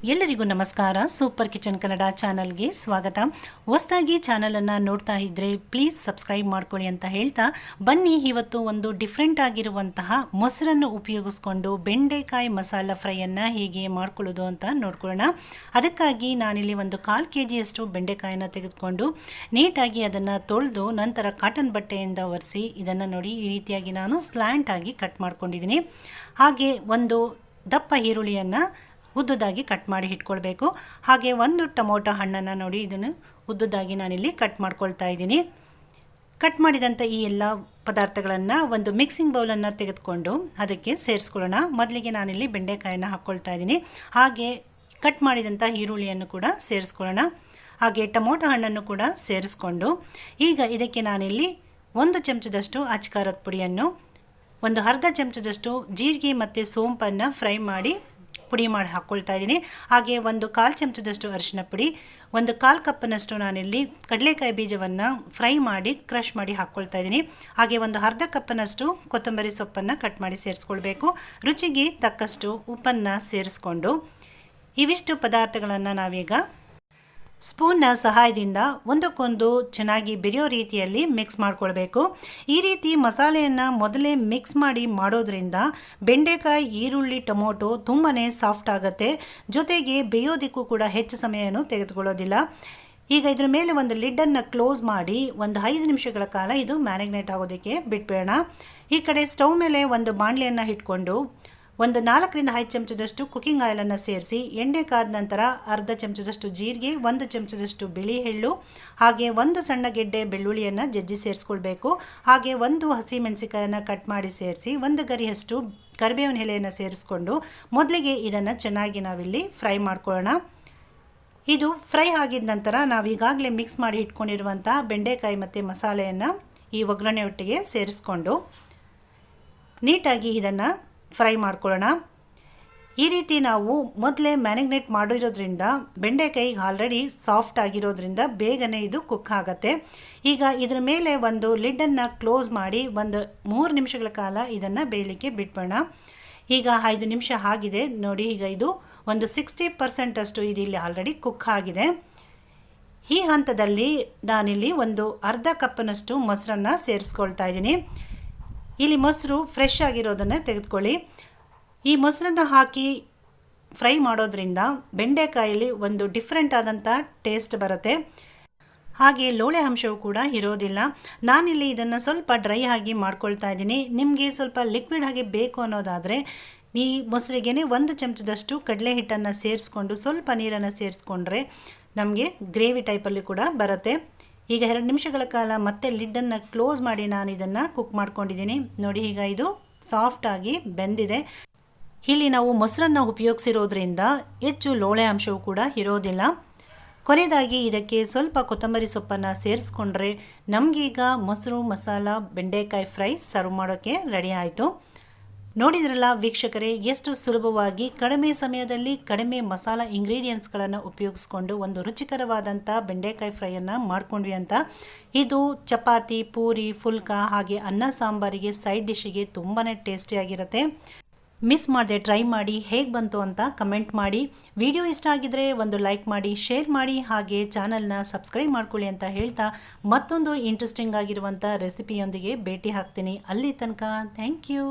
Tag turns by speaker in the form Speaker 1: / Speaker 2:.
Speaker 1: ಎಲ್ಲರಿಗೂ ನಮಸ್ಕಾರ. Super kitchen Kannada ಚಾನಲ್ಗೆ ಸ್ವಾಗತ. ಹೊಸದಾಗಿ ಚಾನಲನ್ನು ನೋಡ್ತಾ ಇದ್ದರೆ ಪ್ಲೀಸ್ ಸಬ್ಸ್ಕ್ರೈಬ್ ಮಾಡ್ಕೊಳ್ಳಿ ಅಂತ ಹೇಳ್ತಾ, ಬನ್ನಿ ಇವತ್ತು ಒಂದು ಡಿಫ್ರೆಂಟ್ ಆಗಿರುವಂತಹ ಮೊಸರನ್ನು ಉಪಯೋಗಿಸ್ಕೊಂಡು ಬೆಂಡೆಕಾಯಿ ಮಸಾಲ ಫ್ರೈಯನ್ನು ಹೇಗೆ ಮಾಡ್ಕೊಳ್ಳೋದು ಅಂತ ನೋಡ್ಕೊಳ್ಳೋಣ. ಅದಕ್ಕಾಗಿ ನಾನಿಲ್ಲಿ ಒಂದು 1/4 kg ಬೆಂಡೆಕಾಯಿನ ತೆಗೆದುಕೊಂಡು ನೀಟಾಗಿ ಅದನ್ನು ತೊಳೆದು ನಂತರ ಕಾಟನ್ ಬಟ್ಟೆಯಿಂದ ಒರೆಸಿ ಇದನ್ನು ನೋಡಿ ಈ ರೀತಿಯಾಗಿ ನಾನು ಸ್ಲ್ಯಾಂಟ್ ಆಗಿ ಕಟ್ ಮಾಡ್ಕೊಂಡಿದ್ದೀನಿ. ಹಾಗೆ ಒಂದು ದಪ್ಪ ಈರುಳ್ಳಿಯನ್ನು ಉದ್ದುದಾಗಿ ಕಟ್ ಮಾಡಿ ಇಟ್ಕೊಳ್ಬೇಕು. ಹಾಗೆ ಒಂದು ಟೊಮೊಟೊ ಹಣ್ಣನ್ನು ನೋಡಿ ಇದನ್ನು ಉದ್ದುದಾಗಿ ನಾನಿಲ್ಲಿ ಕಟ್ ಮಾಡ್ಕೊಳ್ತಾ ಇದ್ದೀನಿ. ಕಟ್ ಮಾಡಿದಂಥ ಈ ಎಲ್ಲ ಪದಾರ್ಥಗಳನ್ನು ಒಂದು ಮಿಕ್ಸಿಂಗ್ ಬೌಲನ್ನು ತೆಗೆದುಕೊಂಡು ಅದಕ್ಕೆ ಸೇರಿಸ್ಕೊಳ್ಳೋಣ. ಮೊದಲಿಗೆ ನಾನಿಲ್ಲಿ ಬೆಂಡೆಕಾಯನ್ನು ಹಾಕ್ಕೊಳ್ತಾ ಇದ್ದೀನಿ. ಹಾಗೆ ಕಟ್ ಮಾಡಿದಂಥ ಈರುಳ್ಳಿಯನ್ನು ಕೂಡ ಸೇರಿಸ್ಕೊಳ್ಳೋಣ. ಹಾಗೆ ಟೊಮೊಟೊ ಹಣ್ಣನ್ನು ಕೂಡ ಸೇರಿಸ್ಕೊಂಡು ಈಗ ಇದಕ್ಕೆ ನಾನಿಲ್ಲಿ 1 ಚಮಚದಷ್ಟು ಅಚ್ಕಾರದ ಪುಡಿಯನ್ನು, ಒಂದು ಅರ್ಧ ಚಮಚದಷ್ಟು ಜೀರಿಗೆ ಮತ್ತು ಸೋಂಪನ್ನು ಫ್ರೈ ಮಾಡಿ ಪುಡಿ ಮಾಡಿ ಹಾಕ್ಕೊಳ್ತಾ ಇದ್ದೀನಿ. ಹಾಗೆ ಒಂದು 1/4 ಚಮಚದಷ್ಟು ಅರಿಶಿನ ಪುಡಿ, ಒಂದು 1/4 ಕಪ್ನಷ್ಟು ನಾನಿಲ್ಲಿ ಕಡಲೆಕಾಯಿ ಬೀಜವನ್ನು ಫ್ರೈ ಮಾಡಿ ಕ್ರಷ್ ಮಾಡಿ ಹಾಕ್ಕೊಳ್ತಾ ಇದ್ದೀನಿ. ಹಾಗೆ ಒಂದು ಅರ್ಧ ಕಪ್ನಷ್ಟು ಕೊತ್ತಂಬರಿ ಸೊಪ್ಪನ್ನು ಕಟ್ ಮಾಡಿ ಸೇರಿಸ್ಕೊಳ್ಬೇಕು. ರುಚಿಗೆ ತಕ್ಕಷ್ಟು ಉಪ್ಪನ್ನು ಸೇರಿಸ್ಕೊಂಡು ಇವಿಷ್ಟು ಪದಾರ್ಥಗಳನ್ನು ನಾವೀಗ ಸ್ಪೂನ್ನ ಸಹಾಯದಿಂದ ಒಂದಕ್ಕೊಂದು ಚೆನ್ನಾಗಿ ಬೆರೆಯೋ ರೀತಿಯಲ್ಲಿ ಮಿಕ್ಸ್ ಮಾಡ್ಕೊಳ್ಬೇಕು. ಈ ರೀತಿ ಮಸಾಲೆಯನ್ನು ಮೊದಲೇ ಮಿಕ್ಸ್ ಮಾಡಿ ಮಾಡೋದ್ರಿಂದ ಬೆಂಡೆಕಾಯಿ, ಈರುಳ್ಳಿ, ಟೊಮೊಟೊ ತುಂಬಾ ಸಾಫ್ಟ್ ಆಗುತ್ತೆ. ಜೊತೆಗೆ ಬೇಯೋದಕ್ಕೂ ಕೂಡ ಹೆಚ್ಚು ಸಮಯವನ್ನು ತೆಗೆದುಕೊಳ್ಳೋದಿಲ್ಲ. ಈಗ ಇದ್ರ ಮೇಲೆ ಒಂದು ಲಿಡ್ಡನ್ನು ಕ್ಲೋಸ್ ಮಾಡಿ ಒಂದು 5 ನಿಮಿಷಗಳ ಕಾಲ ಇದು ಮ್ಯಾರಿನೇಟ್ ಆಗೋದಕ್ಕೆ ಬಿಟ್ಬೇಡ. ಈ ಕಡೆ ಸ್ಟವ್ ಮೇಲೆ ಒಂದು ಬಾಣಲೆಯನ್ನು ಇಟ್ಕೊಂಡು ಒಂದು 4 ರಿಂದ 5 ಚಮಚದಷ್ಟು ಕುಕ್ಕಿಂಗ್ ಆಯಿಲನ್ನು ಸೇರಿಸಿ ಎಣ್ಣೆ ಕಾದ ನಂತರ ಅರ್ಧ ಚಮಚದಷ್ಟು ಜೀರಿಗೆ, 1 ಚಮಚದಷ್ಟು ಬಿಳಿ ಎಳ್ಳು, ಹಾಗೆ 1 ಸಣ್ಣ ಗೆಡ್ಡೆ ಬೆಳ್ಳುಳ್ಳಿಯನ್ನು ಜಜ್ಜಿ ಸೇರಿಸ್ಕೊಳ್ಬೇಕು. ಹಾಗೆ 1 ಹಸಿಮೆಣಸಿಕಾಯನ್ನು ಕಟ್ ಮಾಡಿ ಸೇರಿಸಿ 1 ಗರಿಯಷ್ಟು ಕರಿಬೇವಿನ ಎಲೆಯನ್ನು ಸೇರಿಸ್ಕೊಂಡು ಮೊದಲಿಗೆ ಇದನ್ನು ಚೆನ್ನಾಗಿ ನಾವಿಲ್ಲಿ ಫ್ರೈ ಮಾಡ್ಕೊಳ್ಳೋಣ. ಇದು ಫ್ರೈ ಆಗಿದ ನಂತರ ನಾವೀಗಾಗಲೇ ಮಿಕ್ಸ್ ಮಾಡಿ ಇಟ್ಕೊಂಡಿರುವಂಥ ಬೆಂಡೆಕಾಯಿ ಮತ್ತು ಮಸಾಲೆಯನ್ನು ಈ ಒಗ್ಗರಣೆ ಒಟ್ಟಿಗೆ ಸೇರಿಸ್ಕೊಂಡು ನೀಟಾಗಿ ಇದನ್ನು ಫ್ರೈ ಮಾಡ್ಕೊಳ್ಳೋಣ. ಈ ರೀತಿ ನಾವು ಮೊದಲೇ ಮ್ಯಾರಿನೇಟ್ ಮಾಡಿರೋದ್ರಿಂದ ಬೆಂಡೆಕಾಯಿ ಆಲ್ರೆಡಿ ಸಾಫ್ಟ್ ಆಗಿರೋದ್ರಿಂದ ಬೇಗನೆ ಇದು ಕುಕ್ ಆಗುತ್ತೆ. ಈಗ ಇದರ ಮೇಲೆ ಒಂದು ಲಿಡ್ಡನ್ನು ಕ್ಲೋಸ್ ಮಾಡಿ ಒಂದು 3 ನಿಮಿಷಗಳ ಕಾಲ ಇದನ್ನು ಬೇಯಲಿಕ್ಕೆ ಬಿಟ್ಬೋಣ. ಈಗ 5 ನಿಮಿಷ ಆಗಿದೆ ನೋಡಿ. ಈಗ ಇದು ಒಂದು 60% ಅಷ್ಟು ಇದು ಇಲ್ಲಿ ಆಲ್ರೆಡಿ ಕುಕ್ ಆಗಿದೆ. ಈ ಹಂತದಲ್ಲಿ ನಾನಿಲ್ಲಿ ಒಂದು ಅರ್ಧ ಕಪ್ನಷ್ಟು ಮೊಸರನ್ನು ಸೇರಿಸ್ಕೊಳ್ತಾ ಇದ್ದೀನಿ. ಇಲ್ಲಿ ಮೊಸರು ಫ್ರೆಶ್ ಆಗಿರೋದನ್ನು ತೆಗೆದುಕೊಳ್ಳಿ. ಈ ಮೊಸರನ್ನು ಹಾಕಿ ಫ್ರೈ ಮಾಡೋದ್ರಿಂದ ಬೆಂಡೆಕಾಯಲ್ಲಿ ಒಂದು ಡಿಫ್ರೆಂಟ್ ಆದಂಥ ಟೇಸ್ಟ್ ಬರುತ್ತೆ. ಹಾಗೆ ಲೋಳೆ ಅಂಶವೂ ಕೂಡ ಇರೋದಿಲ್ಲ. ನಾನಿಲ್ಲಿ ಇದನ್ನು ಸ್ವಲ್ಪ ಡ್ರೈ ಆಗಿ ಮಾಡ್ಕೊಳ್ತಾ ಇದ್ದೀನಿ. ನಿಮಗೆ ಸ್ವಲ್ಪ ಲಿಕ್ವಿಡ್ ಆಗಿ ಬೇಕು ಅನ್ನೋದಾದರೆ ಈ ಮೊಸರಿಗೆ 1 ಚಮಚದಷ್ಟು ಕಡಲೆ ಹಿಟ್ಟನ್ನು ಸೇರಿಸ್ಕೊಂಡು ಸ್ವಲ್ಪ ನೀರನ್ನು ಸೇರಿಸ್ಕೊಂಡ್ರೆ ನಮಗೆ ಗ್ರೇವಿ ಟೈಪಲ್ಲಿ ಕೂಡ ಬರುತ್ತೆ. ಈಗ 2 ನಿಮಿಷಗಳ ಕಾಲ ಮತ್ತೆ ಲಿಡ್ಡನ್ನು ಕ್ಲೋಸ್ ಮಾಡಿ ನಾನು ಇದನ್ನು ಕುಕ್ ಮಾಡ್ಕೊಂಡಿದ್ದೀನಿ ನೋಡಿ. ಈಗ ಇದು ಸಾಫ್ಟಾಗಿ ಬೆಂದಿದೆ. ಇಲ್ಲಿ ನಾವು ಮೊಸರನ್ನು ಉಪಯೋಗಿಸಿರೋದ್ರಿಂದ ಹೆಚ್ಚು ಲೋಳೆ ಅಂಶವೂ ಕೂಡ ಇರೋದಿಲ್ಲ. ಕೊನೆಯದಾಗಿ ಇದಕ್ಕೆ ಸ್ವಲ್ಪ ಕೊತ್ತಂಬರಿ ಸೊಪ್ಪನ್ನು ಸೇರಿಸ್ಕೊಂಡ್ರೆ ನಮಗೀಗ ಮೊಸರು ಮಸಾಲ ಬೆಂಡೆಕಾಯಿ ಫ್ರೈ ಸರ್ವ್ ಮಾಡೋಕ್ಕೆ ರೆಡಿ ಆಯಿತು. ನೋಡಿದ್ರಲ್ಲ ವೀಕ್ಷಕರೇ, ಎಷ್ಟು ಸುಲಭವಾಗಿ ಕಡಿಮೆ ಸಮಯದಲ್ಲಿ ಕಡಿಮೆ ಮಸಾಲ ಇಂಗ್ರೀಡಿಯೆಂಟ್ಸ್ಗಳನ್ನು ಉಪಯೋಗಿಸ್ಕೊಂಡು ಒಂದು ರುಚಿಕರವಾದಂಥ ಬೆಂಡೆಕಾಯಿ ಫ್ರೈಯನ್ನು ಮಾಡ್ಕೊಂಡ್ವಿ ಅಂತ. ಇದು ಚಪಾತಿ, ಪೂರಿ, ಫುಲ್ಕ ಹಾಗೆ ಅನ್ನ ಸಾಂಬಾರಿಗೆ ಸೈಡ್ ಡಿಶ್ಶಿಗೆ ತುಂಬಾ ಟೇಸ್ಟಿಯಾಗಿರುತ್ತೆ. ಮಿಸ್ ಮಾಡದೆ ಟ್ರೈ ಮಾಡಿ ಹೇಗೆ ಬಂತು ಅಂತ ಕಮೆಂಟ್ ಮಾಡಿ. ವಿಡಿಯೋ ಇಷ್ಟ ಆಗಿದ್ರೆ ಒಂದು ಲೈಕ್ ಮಾಡಿ, ಶೇರ್ ಮಾಡಿ, ಹಾಗೆ ಚಾನಲ್ನ ಸಬ್ಸ್ಕ್ರೈಬ್ ಮಾಡ್ಕೊಳ್ಳಿ ಅಂತ ಹೇಳ್ತಾ ಮತ್ತೊಂದು ಇಂಟ್ರೆಸ್ಟಿಂಗ್ ಆಗಿರುವಂಥ ರೆಸಿಪಿಯೊಂದಿಗೆ ಭೇಟಿ ಆಗ್ತೀನಿ. ಅಲ್ಲಿ ತನಕ ಥ್ಯಾಂಕ್ ಯು.